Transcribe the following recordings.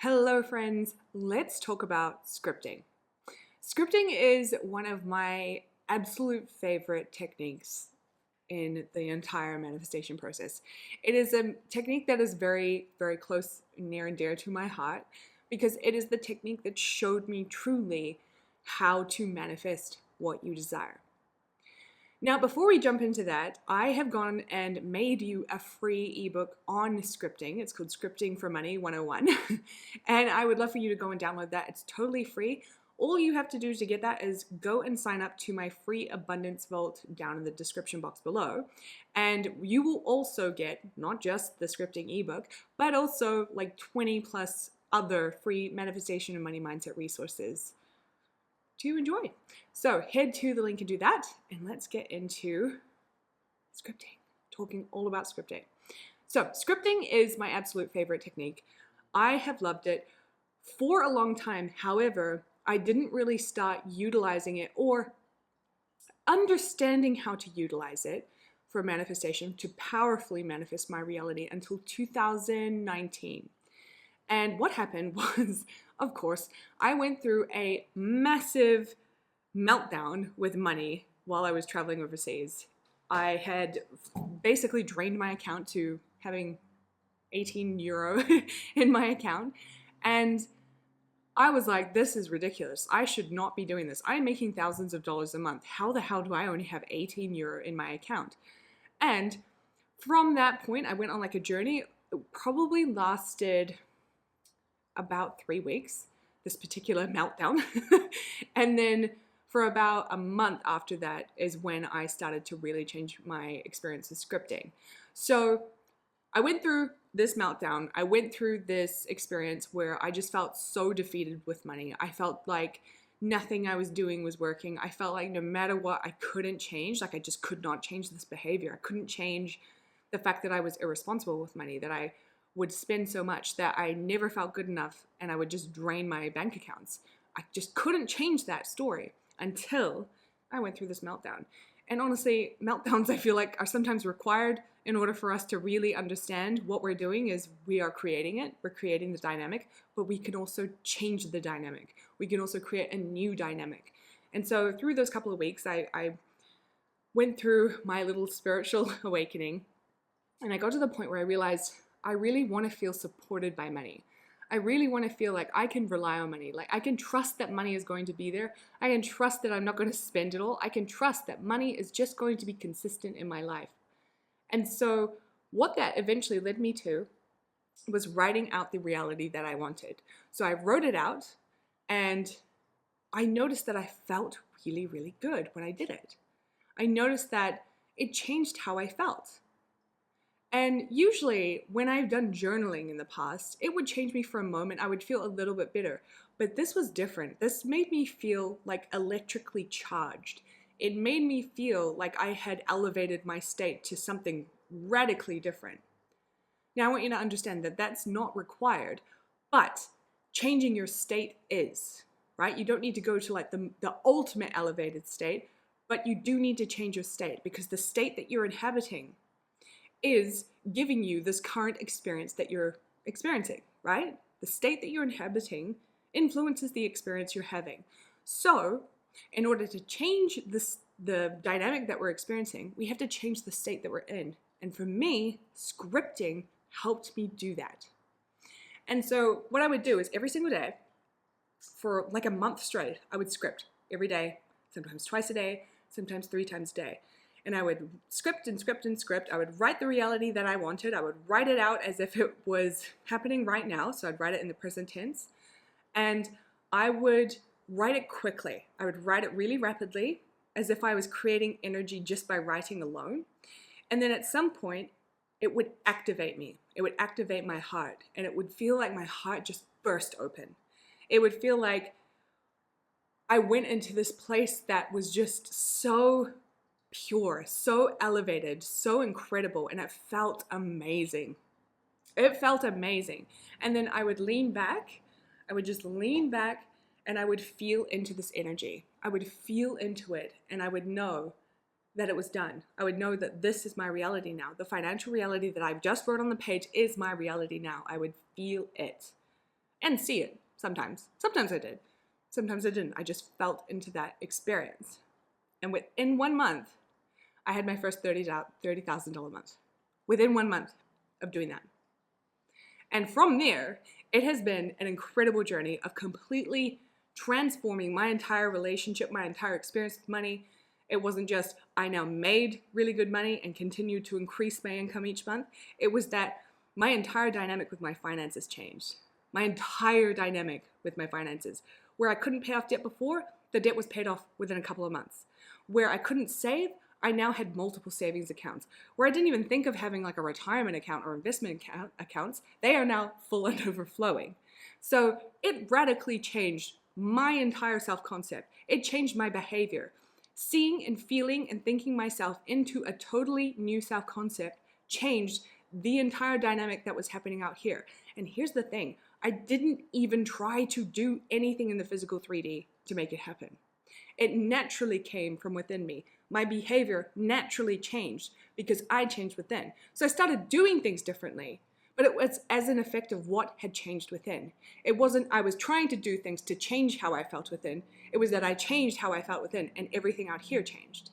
Hello friends, let's talk about scripting. Scripting is one of my absolute favorite techniques in the entire manifestation process. It is a technique that is very, very close, near and dear to my heart because it is the technique that showed me truly how to manifest what you desire. Now, before we jump into that, I have gone and made you a free ebook on scripting. It's called Scripting for Money 101. And I would love for you to go and download that. It's totally free. All you have to do to get that is go and sign up to my free abundance vault down in the description box below. And you will also get not just the scripting ebook, but also like 20 plus other free manifestation and money mindset resources to enjoy. So head to the link and do that, and let's get into scripting, talking all about scripting. So scripting is my absolute favorite technique. I have loved it for a long time. However, I didn't really start utilizing it or understanding how to utilize it for manifestation to powerfully manifest my reality until 2019. And what happened was, of course, I went through a massive meltdown with money while I was traveling overseas. I had basically drained my account to having 18 euro in my account. And I was like, this is ridiculous. I should not be doing this. I'm making thousands of dollars a month. How the hell do I only have 18 euro in my account? And from that point, I went on like a journey. It probably lasted about 3 weeks, this particular meltdown. And then for about a month after that is when I started to really change my experience with scripting. So I went through this meltdown. I went through this experience where I just felt so defeated with money. I felt like nothing I was doing was working. I felt like no matter what, I couldn't change. Like I just could not change this behavior. I couldn't change the fact that I was irresponsible with money, that I would spend so much that I never felt good enough and I would just drain my bank accounts. I just couldn't change that story until I went through this meltdown. And honestly, meltdowns I feel like are sometimes required in order for us to really understand what we're doing is we are creating it, we're creating the dynamic, but we can also change the dynamic. We can also create a new dynamic. And so through those couple of weeks, I went through my little spiritual awakening and I got to the point where I realized I really want to feel supported by money. I really want to feel like I can rely on money. Like I can trust that money is going to be there. I can trust that I'm not going to spend it all. I can trust that money is just going to be consistent in my life. And so what that eventually led me to was writing out the reality that I wanted. So I wrote it out and I noticed that I felt really, really good when I did it. I noticed that it changed how I felt. And usually when I've done journaling in the past, it would change me for a moment. I would feel a little bit bitter, but this was different. This made me feel like electrically charged. It made me feel like I had elevated my state to something radically different. Now I want you to understand that that's not required, but changing your state is, right? You don't need to go to like the ultimate elevated state, but you do need to change your state because the state that you're inhabiting is giving you this current experience that you're experiencing, right? The state that you're inhabiting influences the experience you're having. So in order to change the dynamic that we're experiencing, we have to change the state that we're in. And for me, scripting helped me do that. And so what I would do is every single day for like a month straight, I would script every day, sometimes twice a day, sometimes 3 times a day. And I would script and script and script. I would write the reality that I wanted. I would write it out as if it was happening right now. So I'd write it in the present tense. And I would write it quickly. I would write it really rapidly as if I was creating energy just by writing alone. And then at some point, it would activate me. It would activate my heart. And it would feel like my heart just burst open. It would feel like I went into this place that was just so pure, so elevated, so incredible, and it felt amazing. It felt amazing. And then I would lean back, I would just lean back and I would feel into this energy. I would feel into it and I would know that it was done. I would know that this is my reality now. The financial reality that I've just wrote on the page is my reality now. I would feel it. and see it sometimes. Sometimes I did. Sometimes I didn't. I just felt into that experience. And within 1 month, I had my first $30,000 month. Within 1 month of doing that. And from there, it has been an incredible journey of completely transforming my entire relationship, my entire experience with money. It wasn't just I now made really good money and continued to increase my income each month. It was that my entire dynamic with my finances changed. My entire dynamic with my finances. Where I couldn't pay off debt before, the debt was paid off within a couple of months. Where I couldn't save, I now had multiple savings accounts. Where I didn't even think of having like a retirement account or investment accounts, they are now full and overflowing. So it radically changed my entire self-concept. It changed my behavior. Seeing and feeling and thinking myself into a totally new self-concept changed the entire dynamic that was happening out here. And here's the thing, I didn't even try to do anything in the physical 3D to make it happen. It naturally came from within me. My behavior naturally changed because I changed within. So I started doing things differently, but it was as an effect of what had changed within. It wasn't I was trying to do things to change how I felt within. It was that I changed how I felt within and everything out here changed.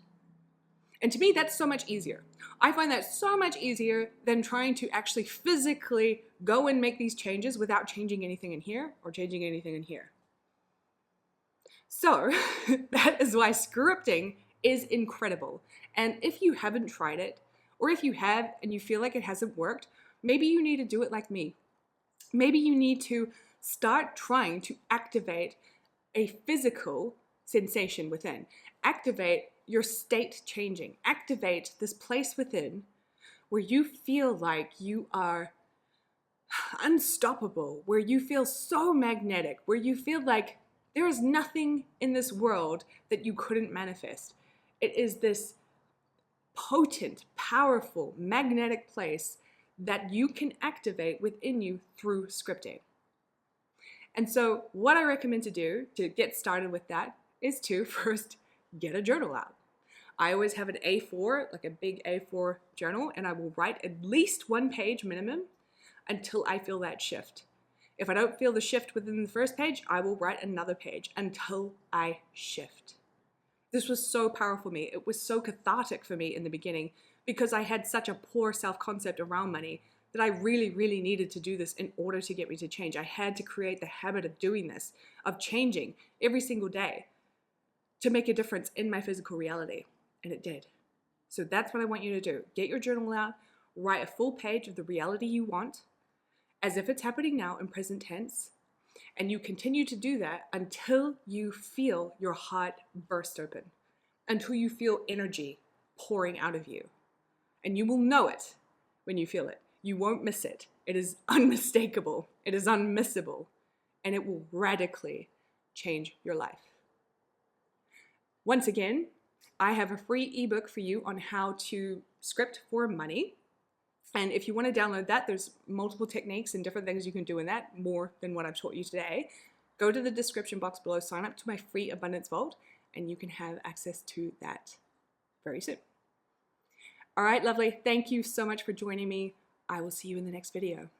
And to me, that's so much easier. I find that so much easier than trying to actually physically go and make these changes without changing anything in here or changing anything in here. So that is why scripting is incredible. And if you haven't tried it, or if you have and you feel like it hasn't worked, maybe you need to do it like me. Maybe you need to start trying to activate a physical sensation within. Activate your state changing. Activate this place within where you feel like you are unstoppable, where you feel so magnetic, where you feel like there is nothing in this world that you couldn't manifest. It is this potent, powerful, magnetic place that you can activate within you through scripting. And so what I recommend to do to get started with that is to first get a journal out. I always have an A4, like a big A4 journal, and I will write at least 1 page minimum until I feel that shift. If I don't feel the shift within the first page, I will write another page until I shift. This was so powerful for me. It was so cathartic for me in the beginning because I had such a poor self-concept around money that I really, really needed to do this in order to get me to change. I had to create the habit of doing this, of changing every single day to make a difference in my physical reality. And it did. So that's what I want you to do. Get your journal out, write a full page of the reality you want, as if it's happening now in present tense, and you continue to do that until you feel your heart burst open, until you feel energy pouring out of you. And you will know it when you feel it. You won't miss it. It is unmistakable. It is unmissable. And it will radically change your life. Once again, I have a free ebook for you on how to script for money. And if you want to download that, there's multiple techniques and different things you can do in that, more than what I've taught you today. Go to the description box below, sign up to my free Abundance Vault, and you can have access to that very soon. All right, lovely. Thank you so much for joining me. I will see you in the next video.